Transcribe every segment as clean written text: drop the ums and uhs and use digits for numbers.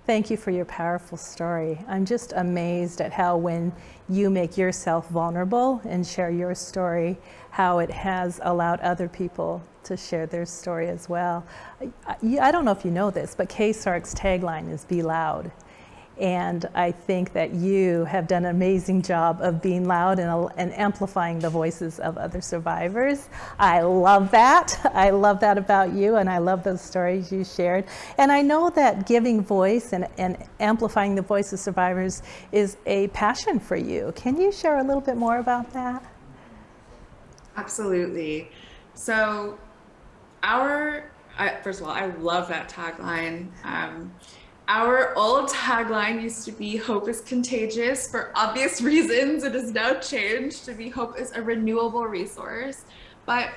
Thank you for your powerful story. I'm just amazed at how when you make yourself vulnerable and share your story, how it has allowed other people to share their story as well. I don't know if you know this, but KCSARC's tagline is "Be Loud." And I think that you have done an amazing job of being loud and amplifying the voices of other survivors. I love that. I love that about you, and I love those stories you shared. And I know that giving voice and amplifying the voice of survivors is a passion for you. Can you share a little bit more about that? Absolutely. So, first of all, I love that tagline. Our old tagline used to be "Hope is contagious." For obvious reasons, it has now changed to be "Hope is a renewable resource." But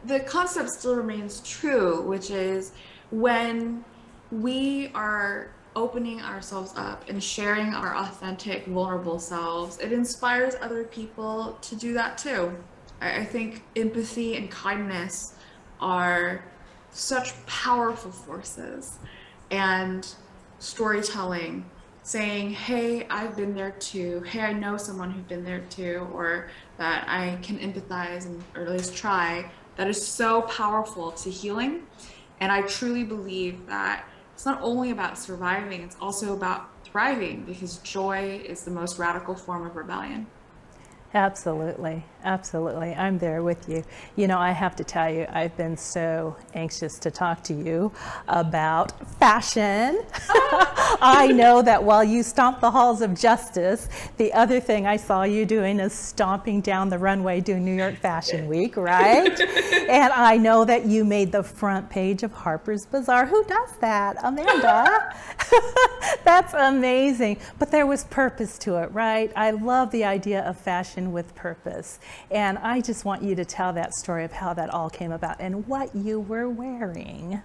the concept still remains true, which is when we are opening ourselves up and sharing our authentic, vulnerable selves, it inspires other people to do that too. I think empathy and kindness are such powerful forces. And storytelling, saying, hey, I've been there too. Hey, I know someone who's been there too, or that I can empathize and or at least try. That is so powerful to healing. And I truly believe that it's not only about surviving, it's also about thriving because joy is the most radical form of rebellion. Absolutely, absolutely. I'm there with you. You know, I have to tell you, I've been so anxious to talk to you about fashion. I know that while you stomp the halls of justice, the other thing I saw you doing is stomping down the runway doing New York Fashion Week, right? And I know that you made the front page of Harper's Bazaar. Who does that? Amanda? That's amazing. But there was purpose to it, right? I love the idea of fashion with purpose. And I just want you to tell that story of how that all came about and what you were wearing.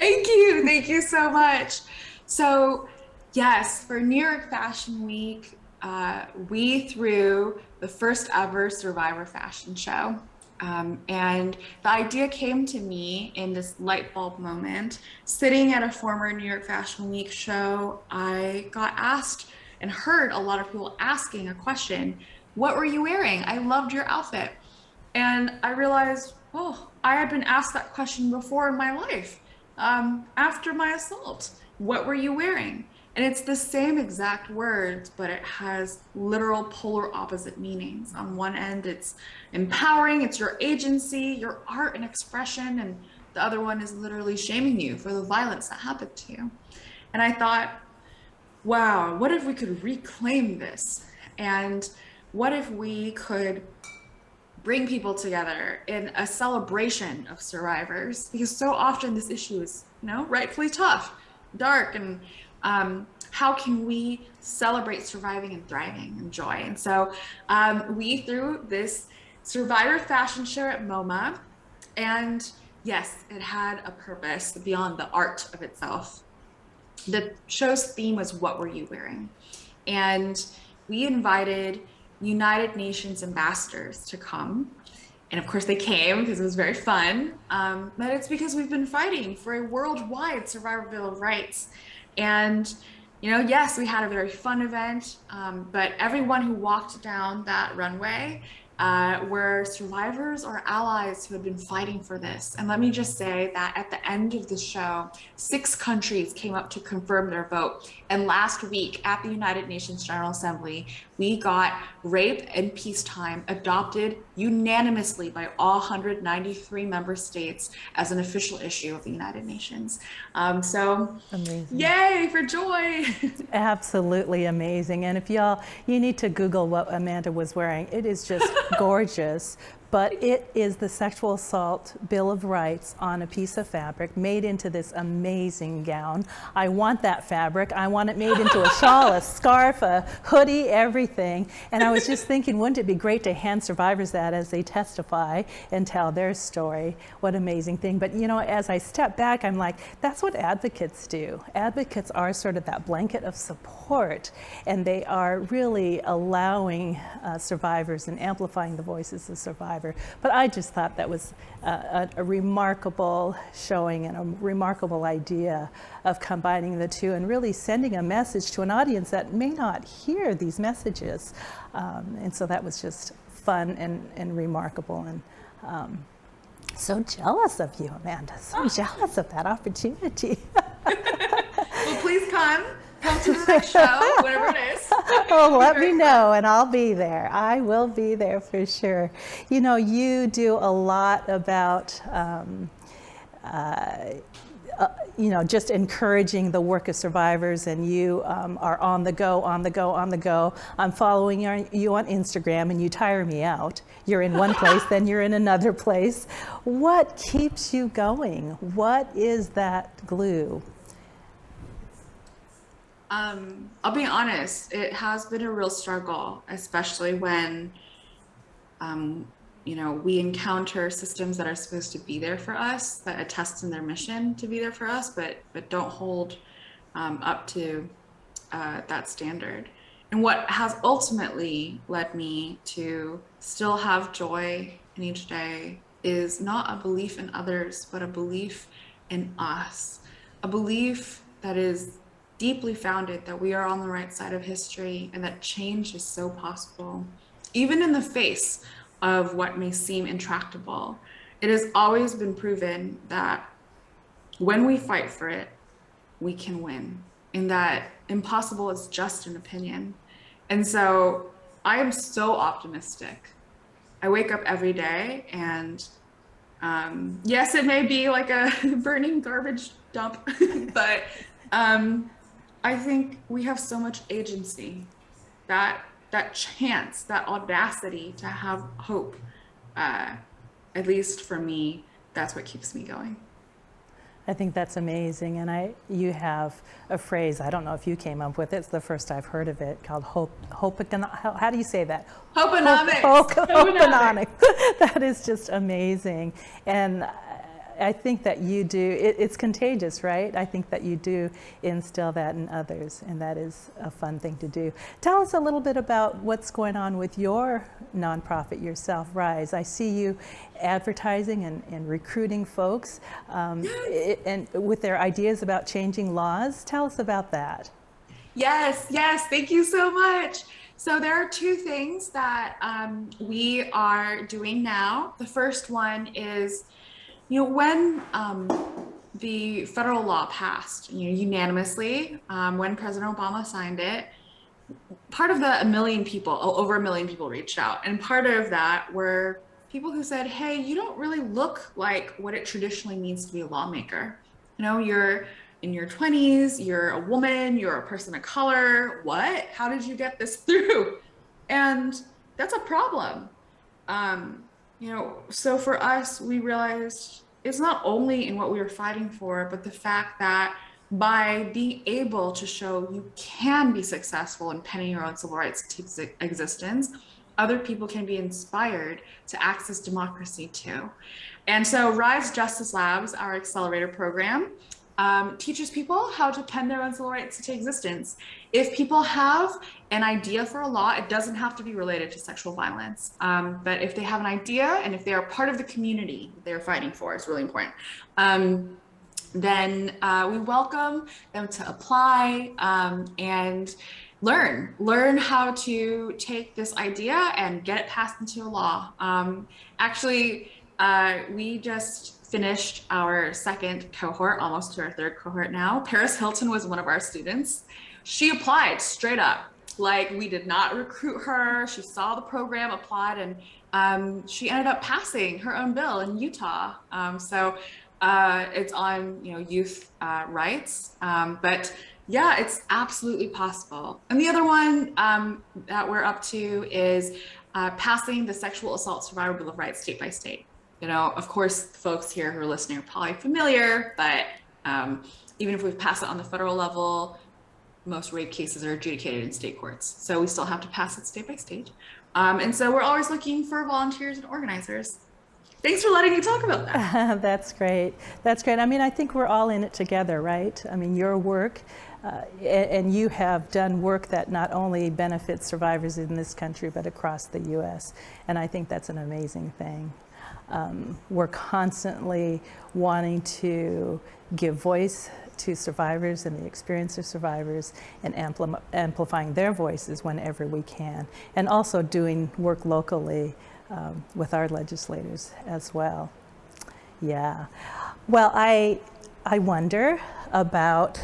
Thank you. Thank you so much. So, yes, for New York Fashion Week, we threw the first ever Survivor fashion show. And the idea came to me in this light bulb moment. Sitting at a former New York Fashion Week show, I got asked and heard a lot of people asking a question: what were you wearing? I loved your outfit. And I realized, oh, I had been asked that question before in my life. After my assault, what were you wearing? And it's the same exact words, but it has literal polar opposite meanings. On one end, it's empowering, it's your agency, your art and expression, and the other one is literally shaming you for the violence that happened to you. And I thought, wow, what if we could reclaim this? And what if we could bring people together in a celebration of survivors? Because so often this issue is, rightfully tough, dark, and how can we celebrate surviving and thriving and joy? And so we threw this Survivor fashion show at MoMA, and yes, it had a purpose beyond the art of itself. The show's theme was "What were you wearing?" And we invited United Nations ambassadors to come. And of course they came because it was very fun. But it's because we've been fighting for a worldwide survivor bill of rights. And, yes, we had a very fun event, but everyone who walked down that runway were survivors or allies who had been fighting for this. And let me just say that at the end of the show, 6 countries came up to confirm their vote. And last week at the United Nations General Assembly, we got rape and peacetime adopted unanimously by all 193 member states as an official issue of the United Nations. So, Amazing. yay for joy. Absolutely amazing. And if you need to Google what Amanda was wearing. It is just gorgeous. But it is the sexual assault Bill of Rights on a piece of fabric made into this amazing gown. I want that fabric. I want it made into a shawl, a scarf, a hoodie, everything. And I was just thinking, wouldn't it be great to hand survivors that as they testify and tell their story? What an amazing thing. But as I step back, I'm like, that's what advocates do. Advocates are sort of that blanket of support, and they are really allowing survivors and amplifying the voices of survivors survivor. But I just thought that was a remarkable showing and a remarkable idea of combining the two and really sending a message to an audience that may not hear these messages. And so that was just fun and remarkable. And so jealous of you, Amanda. So jealous of that opportunity. Well, please come to the next show, whatever it is. Oh, let me know and I'll be there. I will be there for sure. You know, you do a lot about, you know, just encouraging the work of survivors, and you are on the go, on the go, on the go. I'm following you on Instagram and you tire me out. You're in one place, then you're in another place. What keeps you going? What is that glue? I'll be honest, it has been a real struggle, especially when, you know, we encounter systems that are supposed to be there for us, that attest in their mission to be there for us, but don't hold up to that standard. And what has ultimately led me to still have joy in each day is not a belief in others, but a belief in us, a belief that is deeply founded that we are on the right side of history and that change is so possible, even in the face of what may seem intractable. It has always been proven that when we fight for it, we can win, and that impossible is just an opinion. And so I am so optimistic. I wake up every day and yes, it may be like a burning garbage dump, but I think we have so much agency, that chance, that audacity to have hope. At least for me, that's what keeps me going. I think that's amazing. And you have a phrase, I don't know if you came up with it, it's the first I've heard of it, called hope. How do you say that? Hopeonomics. Hopeonomics. That is just amazing. And I think that you do, it's contagious, right? I think that you do instill that in others, and that is a fun thing to do. Tell us a little bit about what's going on with your nonprofit yourself, Rise. I see you advertising and recruiting folks and with their ideas about changing laws. Tell us about that. Yes, thank you so much. So there are two things that we are doing now. The first one is, you know, when the federal law passed, you know, unanimously, when President Obama signed it, part of the over a million people reached out. And part of that were people who said, hey, you don't really look like what it traditionally means to be a lawmaker. You know, you're in your 20s, you're a woman, you're a person of color. What? How did you get this through? And that's a problem. You know, so for us, we realized it's not only in what we were fighting for, but the fact that by being able to show you can be successful in penning your own civil rights to existence, other people can be inspired to access democracy too. And so Rise Justice Labs, our accelerator program, teaches people how to pen their own civil rights to existence. If people have an idea for a law, it doesn't have to be related to sexual violence. But if they have an idea and if they are part of the community they're fighting for, it's really important. Then we welcome them to apply and learn how to take this idea and get it passed into a law. Actually, we just finished our second cohort, almost to our third cohort now. Paris Hilton was one of our students. She applied straight up. Like, we did not recruit her. She saw the program, applied, and she ended up passing her own bill in Utah. So it's on, you know, youth rights. But yeah, it's absolutely possible. And the other one that we're up to is passing the Sexual Assault Survivor Bill of Rights state by state. You know, of course, folks here who are listening are probably familiar, but even if we've passed it on the federal level, most rape cases are adjudicated in state courts. So we still have to pass it state by state. And so we're always looking for volunteers and organizers. Thanks for letting me talk about that. That's great. That's great. I mean, I think we're all in it together, right? I mean, your work, and you have done work that not only benefits survivors in this country, but across the U.S. And I think that's an amazing thing. We're constantly wanting to give voice to survivors and the experience of survivors and amplifying their voices whenever we can. And also doing work locally with our legislators as well. Yeah. Well, I wonder about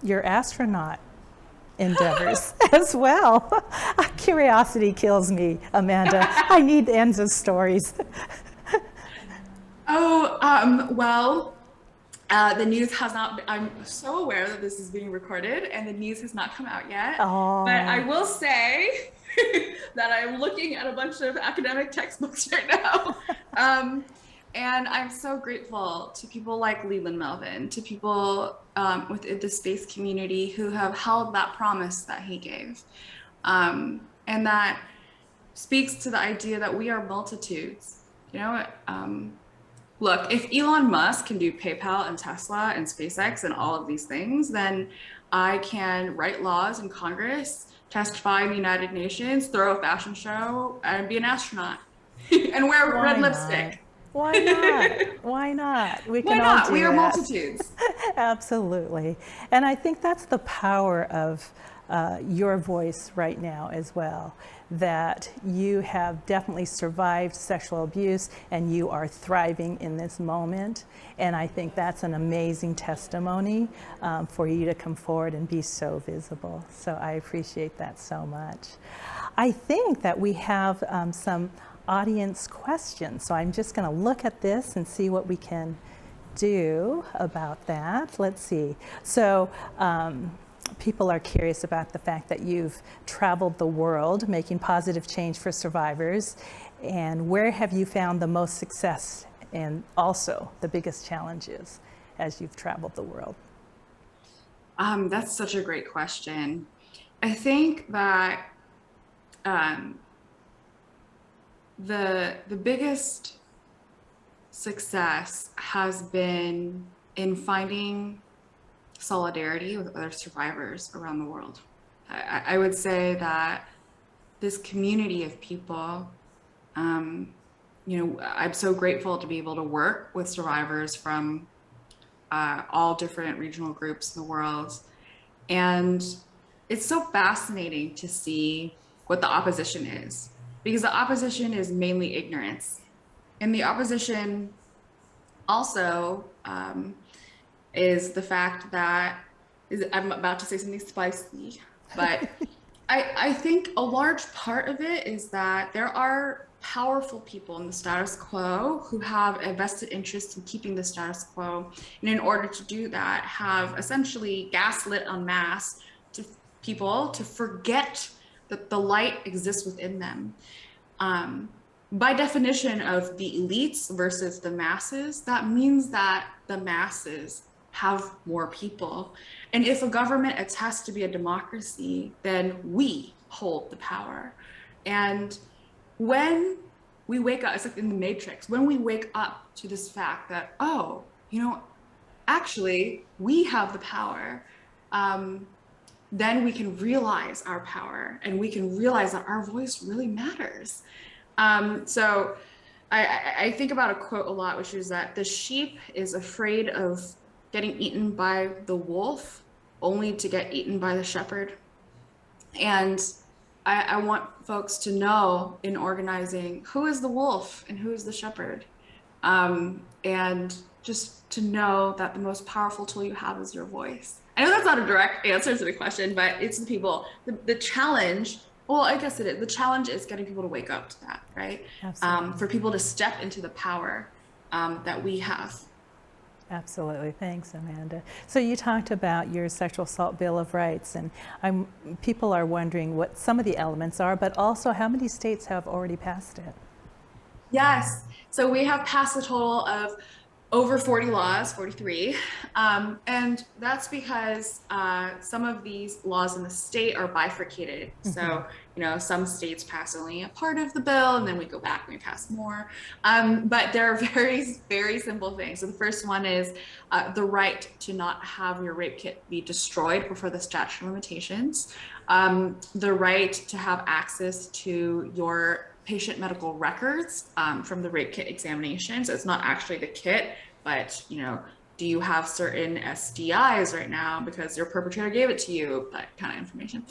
your astronaut endeavors as well. Curiosity kills me, Amanda. I need the ends of stories. Well, the news has not, I'm so aware that this is being recorded and the news has not come out yet. Oh. But I will say that I'm looking at a bunch of academic textbooks right now. And I'm so grateful to people like Leland Melvin, to people within the space community who have held that promise that he gave. And that speaks to the idea that we are multitudes. You know, look, if Elon Musk can do PayPal and Tesla and SpaceX and all of these things, then I can write laws in Congress, testify in the United Nations, throw a fashion show, and be an astronaut and wear Why red not? lipstick. Why not? Why not? We Why can all not? do We are that. multitudes. Absolutely. And I think that's the power of your voice right now as well, that you have definitely survived sexual abuse and you are thriving in this moment. And I think that's an amazing testimony for you to come forward and be so visible. So I appreciate that so much. I think that we have some audience questions. So I'm just going to look at this and see what we can do about that. Let's see. So people are curious about the fact that you've traveled the world making positive change for survivors. And where have you found the most success and also the biggest challenges as you've traveled the world? That's such a great question. I think that the biggest success has been in finding solidarity with other survivors around the world. I would say that this community of people, you know, I'm so grateful to be able to work with survivors from all different regional groups in the world. And it's so fascinating to see what the opposition is, because the opposition is mainly ignorance. And the opposition also is the fact that, I'm about to say something spicy, but I think a large part of it is that there are powerful people in the status quo who have a vested interest in keeping the status quo. And in order to do that, have essentially gaslit en masse to people to forget that the light exists within them. By definition of the elites versus the masses, that means that the masses have more people. And if a government attests to be a democracy, then we hold the power. And when we wake up, it's like in the Matrix, when we wake up to this fact that, oh, you know, actually, we have the power, then we can realize our power and we can realize that our voice really matters. So I think about a quote a lot, which is that the sheep is afraid of getting eaten by the wolf only to get eaten by the shepherd. And I want folks to know in organizing who is the wolf and who is the shepherd. And just to know that the most powerful tool you have is your voice. I know that's not a direct answer to the question, but it's the people. The challenge, well, I guess it is. The challenge is getting people to wake up to that, right? For people to step into the power that we have. Absolutely. Thanks, Amanda. So you talked about your Sexual Assault Bill of Rights, and people are wondering what some of the elements are, but also how many states have already passed it? Yes. So we have passed a total of over 40 laws, 43. And that's because some of these laws in the state are bifurcated. So, some states pass only a part of the bill, and then we go back and we pass more. But there are very, very simple things. So the first one is the right to not have your rape kit be destroyed before the statute of limitations. The right to have access to your patient medical records from the rape kit examination. So it's not actually the kit, but do you have certain STIs right now because your perpetrator gave it to you? That kind of information.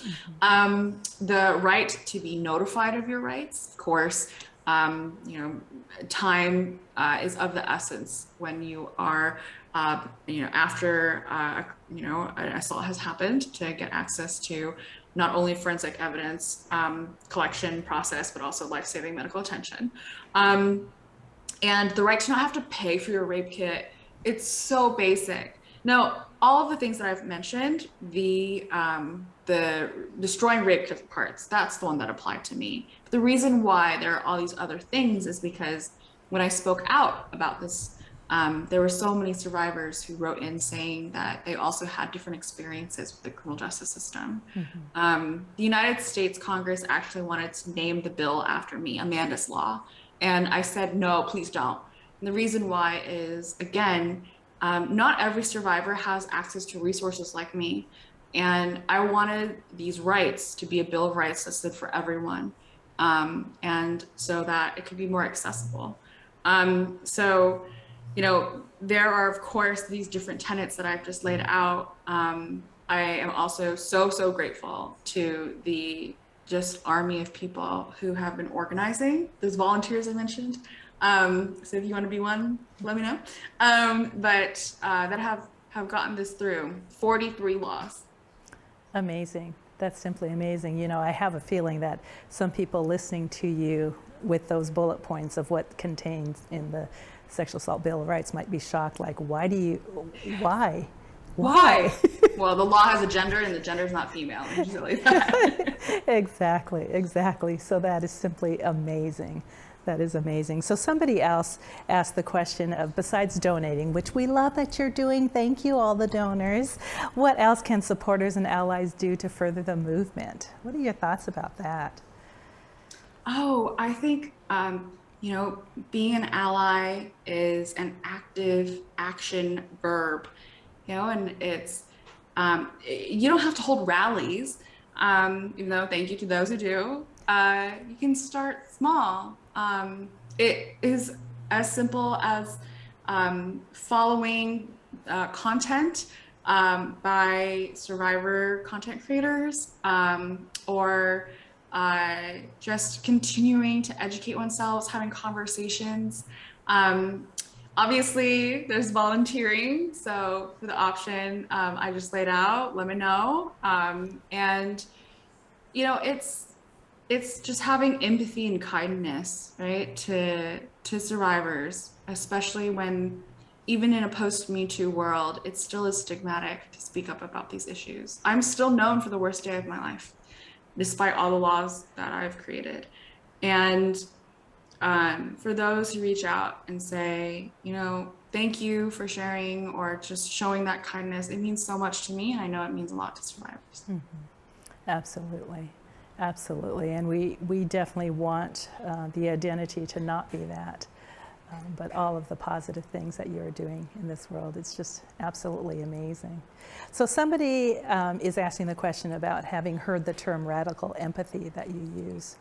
The right to be notified of your rights, of course. Time is of the essence when you are, after an assault has happened, to get access to not only forensic evidence collection process, but also life-saving medical attention. And the right to not have to pay for your rape kit. It's so basic. Now, all of the things that I've mentioned, the destroying rape kit parts, that's the one that applied to me. But the reason why there are all these other things is because when I spoke out about this, there were so many survivors who wrote in saying that they also had different experiences with the criminal justice system. The United States Congress actually wanted to name the bill after me, Amanda's Law. And I said, no, please don't. And the reason why is, again, not every survivor has access to resources like me. And I wanted these rights to be a Bill of Rights that stood for everyone. And so that it could be more accessible. There are, of course, these different tenets that I've just laid out. I am also so grateful to the just army of people who have been organizing, those volunteers I mentioned. So if you want to be one, let me know. But that have gotten this through 43 laws. Amazing. That's simply amazing. I have a feeling that some people listening to you with those bullet points of what contains in the Sexual Assault Bill of Rights might be shocked, like, why? Well, the law has a gender and the gender is not female. Usually that. Exactly. So that is simply amazing. That is amazing. So somebody else asked the question of, besides donating, which we love that you're doing, thank you all the donors, what else can supporters and allies do to further the movement? What are your thoughts about that? Oh, I think, being an ally is an active action verb, and it's, you don't have to hold rallies, even though thank you to those who do. You can start small. It is as simple as following content by survivor content creators, or just continuing to educate oneself, having conversations. Obviously, there's volunteering. So for the option I just laid out, let me know. And it's just having empathy and kindness, right, to survivors, especially when, even in a post-Me Too world, it still is stigmatic to speak up about these issues. I'm still known for the worst day of my life, despite all the laws that I've created. And for those who reach out and say, thank you for sharing, or just showing that kindness, it means so much to me, and I know it means a lot to survivors. Absolutely. And we definitely want the identity to not be that, but all of the positive things that you're doing in this world, it's just absolutely amazing. So somebody is asking the question about having heard the term radical empathy that you use.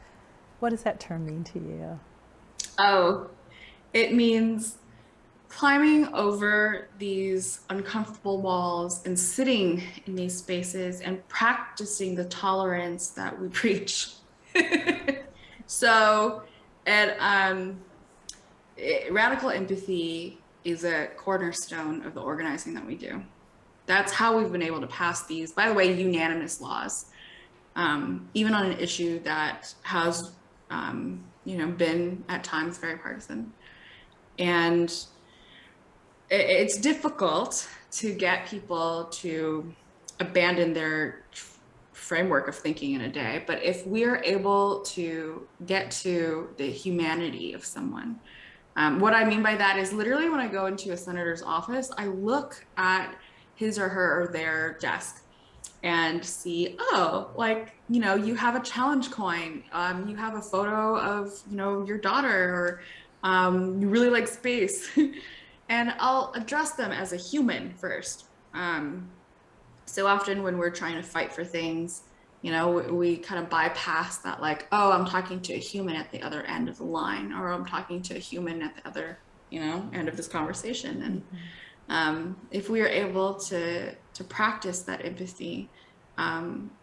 What does that term mean to you? Oh, it means climbing over these uncomfortable walls and sitting in these spaces and practicing the tolerance that we preach. So, radical empathy is a cornerstone of the organizing that we do. That's how we've been able to pass these, by the way, unanimous laws, even on an issue that has, been at times very partisan. And it's difficult to get people to abandon their framework of thinking in a day. But if we're able to get to the humanity of someone, What I mean by that is literally when I go into a senator's office, I look at his or her or their desk and see, oh, like, you know, you have a challenge coin, you have a photo of, you know, your daughter, or you really like space. And I'll address them as a human first. So often when we're trying to fight for things, you know, we kind of bypass that, like, oh, I'm talking to a human at the other end of the line, or I'm talking to a human at the other, you know, end of this conversation. And if we are able to practice that empathy,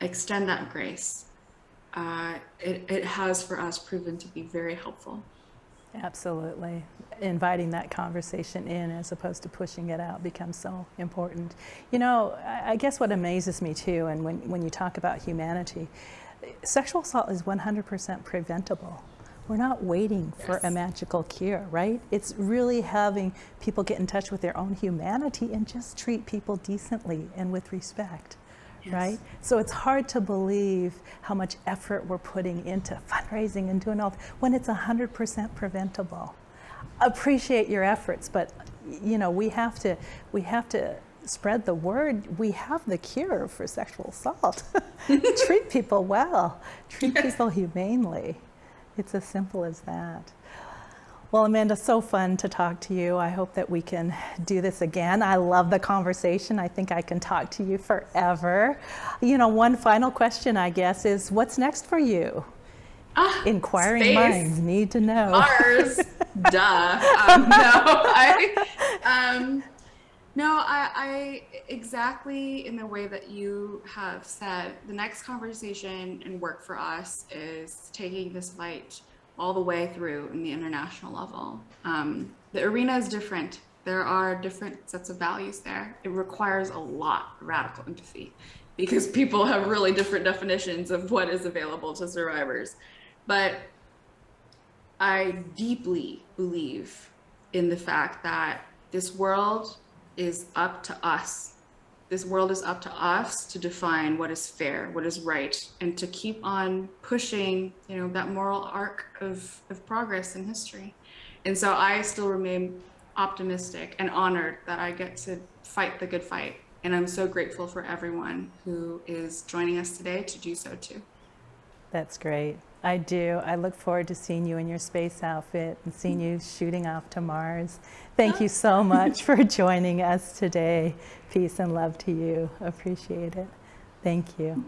extend that grace, it has for us proven to be very helpful. Absolutely. Inviting that conversation in as opposed to pushing it out becomes so important. You know, I guess what amazes me too, and when you talk about humanity, sexual assault is 100% preventable. We're not waiting for a magical cure, right? It's really having people get in touch with their own humanity and just treat people decently and with respect. Yes. Right? So it's hard to believe how much effort we're putting into fundraising and doing all when it's 100% preventable. Appreciate your efforts, but you know, we have to spread the word. We have the cure for sexual assault. Treat people well. Treat people humanely. It's as simple as that. Well, Amanda, so fun to talk to you. I hope that we can do this again. I love the conversation. I think I can talk to you forever. You know, one final question, I guess, is what's next for you? Inquiring Space. Minds need to know. Mars, duh. No, I exactly in the way that you have said, the next conversation and work for us is taking this light all the way through in the international level. The arena is different. There are different sets of values there. It requires a lot of radical empathy because people have really different definitions of what is available to survivors. But I deeply believe in the fact that this world is up to us. This world is up to us to define what is fair, what is right, and to keep on pushing, you know, that moral arc of progress in history. And so I still remain optimistic and honored that I get to fight the good fight. And I'm so grateful for everyone who is joining us today to do so too. That's great. I do. I look forward to seeing you in your space outfit and seeing you shooting off to Mars. Thank you so much for joining us today. Peace and love to you. Appreciate it. Thank you.